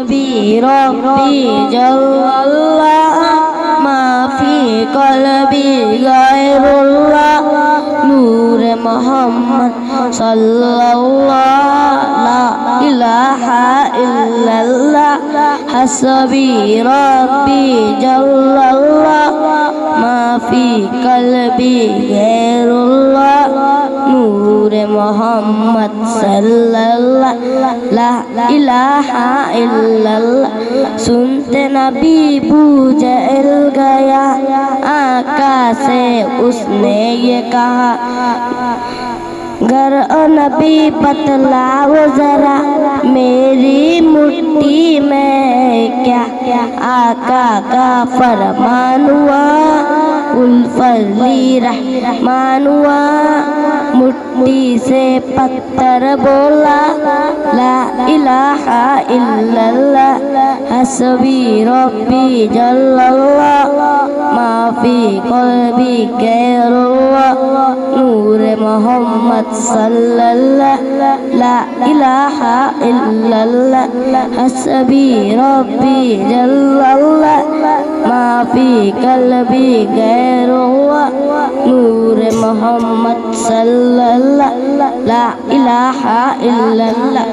हस्बी रब्बी जल्लल्लाह माफी कल्बी गैरुल्लाह नूर मोहम्मद सल्लल्लाह ला इलाहा इल्लल्लाह हस्बी रब्बी जल्लल्लाह माफी कल्बी गैरुल्लाह नूर मोहम्मद सल्लल्लाह ला इलाहा इल्लल्लाह। सुनते नबी जल गया आका से उसने ये कहा, गर ओ नबी बतलाओ जरा मेरी मुट्ठी में क्या आका का फरमान हुआ, उल्फली रहमान हुआ। मुट्ठी से पत्थर बोला ला इलाहा इल्लल्लाह हस्बी रब्बी जल्लल्लाह माफी कल्बी गैरुल्लाह नूर मोहम्मद सल्लल्लाह ला इलाहा इल्लल्लाह हस्बी रब्बी जल्लल्लाह माफी कल्बी गैरुल्लाह नूर मोहम्मद सल्लल्लाह ला इलाहा इल्लल्लाह।